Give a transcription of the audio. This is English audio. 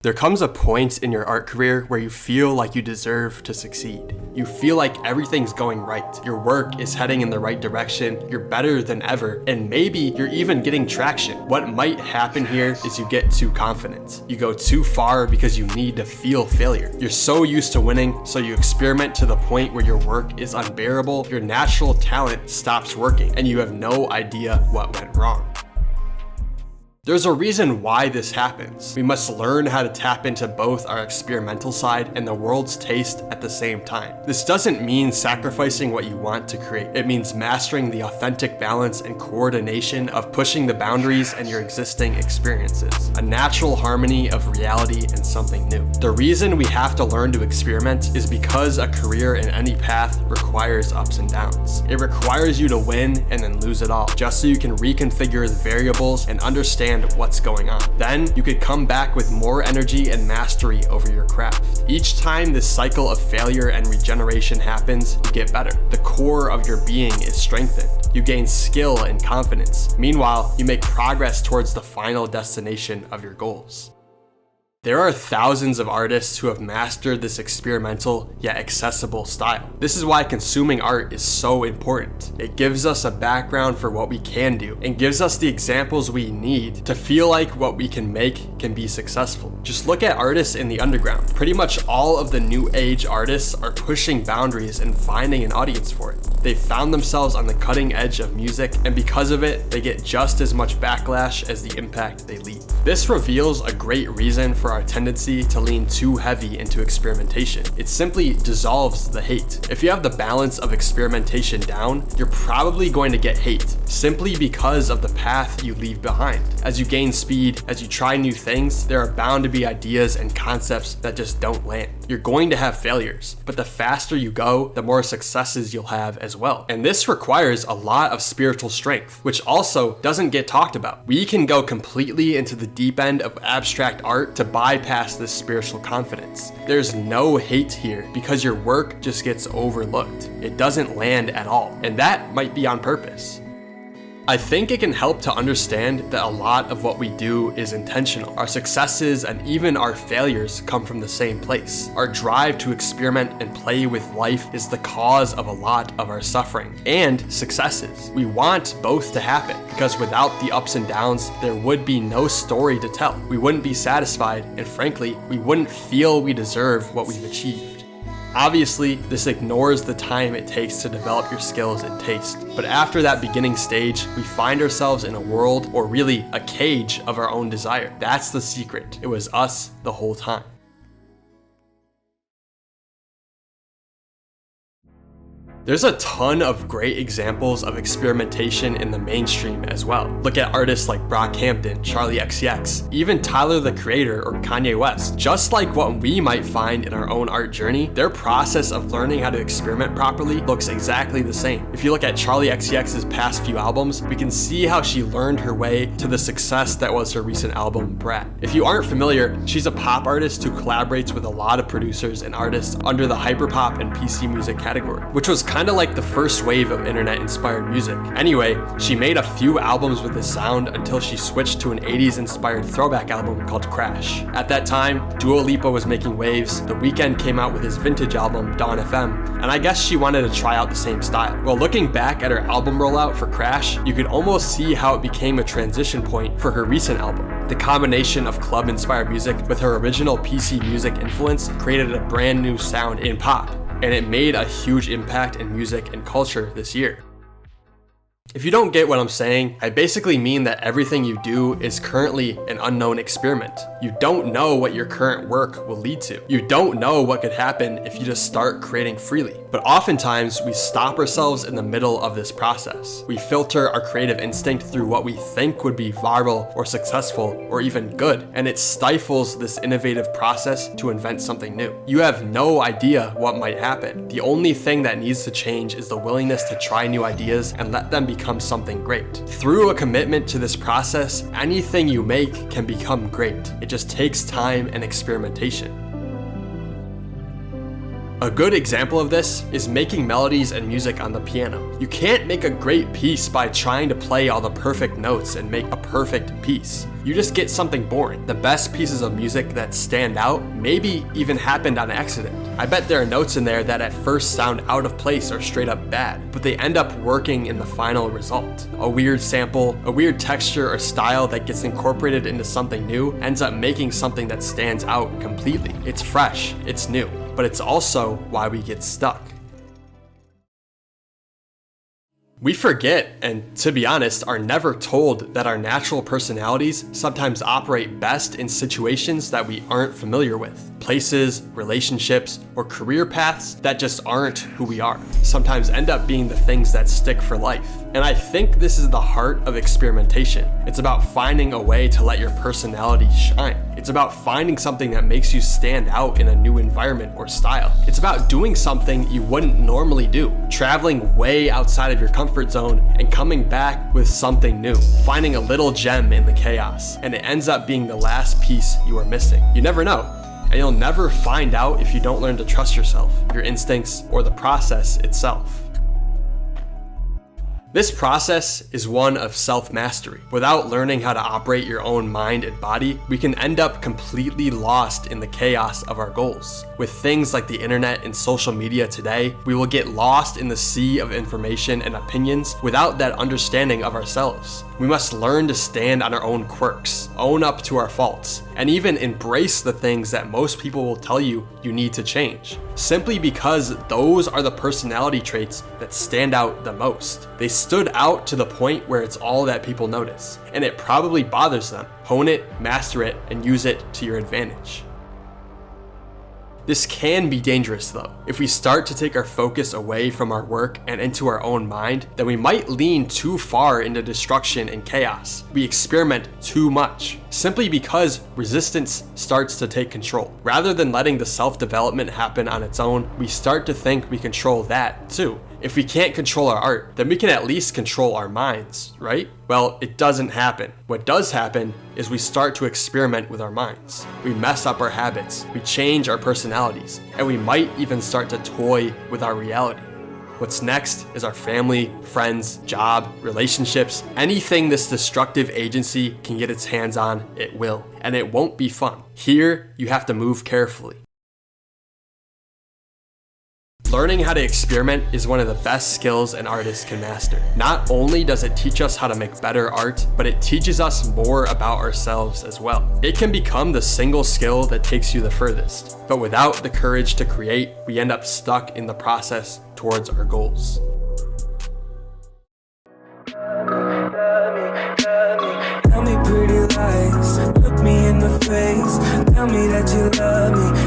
There comes a point in your art career where you feel like you deserve to succeed. You feel like everything's going right. Your work is heading in the right direction, you're better than ever, and maybe you're even getting traction. What might happen here is you get too confident. You go too far because you need to feel failure. You're so used to winning, so you experiment to the point where your work is unbearable, your natural talent stops working, and you have no idea what went wrong. There's a reason why this happens. We must learn how to tap into both our experimental side and the world's taste at the same time. This doesn't mean sacrificing what you want to create. It means mastering the authentic balance and coordination of pushing the boundaries and your existing experiences. A natural harmony of reality and something new. The reason we have to learn to experiment is because a career in any path requires ups and downs. It requires you to win and then lose it all, just so you can reconfigure the variables and understand what's going on. Then you could come back with more energy and mastery over your craft. Each time this cycle of failure and regeneration happens, you get better. The core of your being is strengthened. You gain skill and confidence. Meanwhile, you make progress towards the final destination of your goals. There are thousands of artists who have mastered this experimental yet accessible style. This is why consuming art is so important. It gives us a background for what we can do and gives us the examples we need to feel like what we can make can be successful. Just look at artists in the underground. Pretty much all of the new age artists are pushing boundaries and finding an audience for it. They've found themselves on the cutting edge of music, and because of it, they get just as much backlash as the impact they leave. This reveals a great reason for our tendency to lean too heavy into experimentation. It simply dissolves the hate. If you have the balance of experimentation down, you're probably going to get hate, simply because of the path you leave behind. As you gain speed, as you try new things, there are bound to be ideas and concepts that just don't land. You're going to have failures, but the faster you go, the more successes you'll have as well. And this requires a lot of spiritual strength, which also doesn't get talked about. We can go completely into the deep end of abstract art to bypass this spiritual confidence. There's no hate here because your work just gets overlooked. It doesn't land at all, and that might be on purpose. I think it can help to understand that a lot of what we do is intentional. Our successes and even our failures come from the same place. Our drive to experiment and play with life is the cause of a lot of our suffering and successes. We want both to happen because without the ups and downs, there would be no story to tell. We wouldn't be satisfied, and frankly, we wouldn't feel we deserve what we've achieved. Obviously, this ignores the time it takes to develop your skills and taste. But after that beginning stage, we find ourselves in a world, or really a cage, of our own desire. That's the secret. It was us the whole time. There's a ton of great examples of experimentation in the mainstream as well. Look at artists like Brockhampton, Charlie XCX, even Tyler the Creator or Kanye West. Just like what we might find in our own art journey, their process of learning how to experiment properly looks exactly the same. If you look at Charlie XCX's past few albums, we can see how she learned her way to the success that was her recent album, Brat. If you aren't familiar, she's a pop artist who collaborates with a lot of producers and artists under the hyperpop and PC music category, which was kind of like the first wave of internet-inspired music. Anyway, she made a few albums with this sound until she switched to an 80s-inspired throwback album called Crash. At that time, Dua Lipa was making waves, The Weeknd came out with his vintage album, Dawn FM, and I guess she wanted to try out the same style. Well, looking back at her album rollout for Crash, you could almost see how it became a transition point for her recent album. The combination of club-inspired music with her original PC music influence created a brand new sound in pop, and it made a huge impact in music and culture this year. If you don't get what I'm saying, I basically mean that everything you do is currently an unknown experiment. You don't know what your current work will lead to. You don't know what could happen if you just start creating freely. But oftentimes, we stop ourselves in the middle of this process. We filter our creative instinct through what we think would be viral or successful or even good, and it stifles this innovative process to invent something new. You have no idea what might happen. The only thing that needs to change is the willingness to try new ideas and let them become something great. Through a commitment to this process, anything you make can become great. It just takes time and experimentation. A good example of this is making melodies and music on the piano. You can't make a great piece by trying to play all the perfect notes and make a perfect piece. You just get something boring. The best pieces of music that stand out maybe even happened on accident. I bet there are notes in there that at first sound out of place or straight up bad, but they end up working in the final result. A weird sample, a weird texture or style that gets incorporated into something new ends up making something that stands out completely. It's fresh, it's new, but it's also why we get stuck. We forget, and to be honest, are never told that our natural personalities sometimes operate best in situations that we aren't familiar with. Places, relationships, or career paths that just aren't who we are sometimes end up being the things that stick for life. And I think this is the heart of experimentation. It's about finding a way to let your personality shine. It's about finding something that makes you stand out in a new environment or style. It's about doing something you wouldn't normally do, traveling way outside of your comfort zone and coming back with something new, finding a little gem in the chaos, and it ends up being the last piece you are missing. You never know. And you'll never find out if you don't learn to trust yourself, your instincts, or the process itself. This process is one of self-mastery. Without learning how to operate your own mind and body, we can end up completely lost in the chaos of our goals. With things like the internet and social media today, we will get lost in the sea of information and opinions without that understanding of ourselves. We must learn to stand on our own quirks, own up to our faults, and even embrace the things that most people will tell you need to change, simply because those are the personality traits that stand out the most. They stood out to the point where it's all that people notice, and it probably bothers them. Hone it, master it, and use it to your advantage. This can be dangerous though. If we start to take our focus away from our work and into our own mind, then we might lean too far into destruction and chaos. We experiment too much, simply because resistance starts to take control. Rather than letting the self-development happen on its own, we start to think we control that too. If we can't control our art, then we can at least control our minds, right? Well, it doesn't happen. What does happen is we start to experiment with our minds. We mess up our habits, we change our personalities, and we might even start to toy with our reality. What's next is our family, friends, job, relationships. Anything this destructive agency can get its hands on, it will. And it won't be fun. Here, you have to move carefully. Learning how to experiment is one of the best skills an artist can master. Not only does it teach us how to make better art, but it teaches us more about ourselves as well. It can become the single skill that takes you the furthest. But without the courage to create, we end up stuck in the process towards our goals. Tell me pretty lies, look me in the face, tell me that you love me.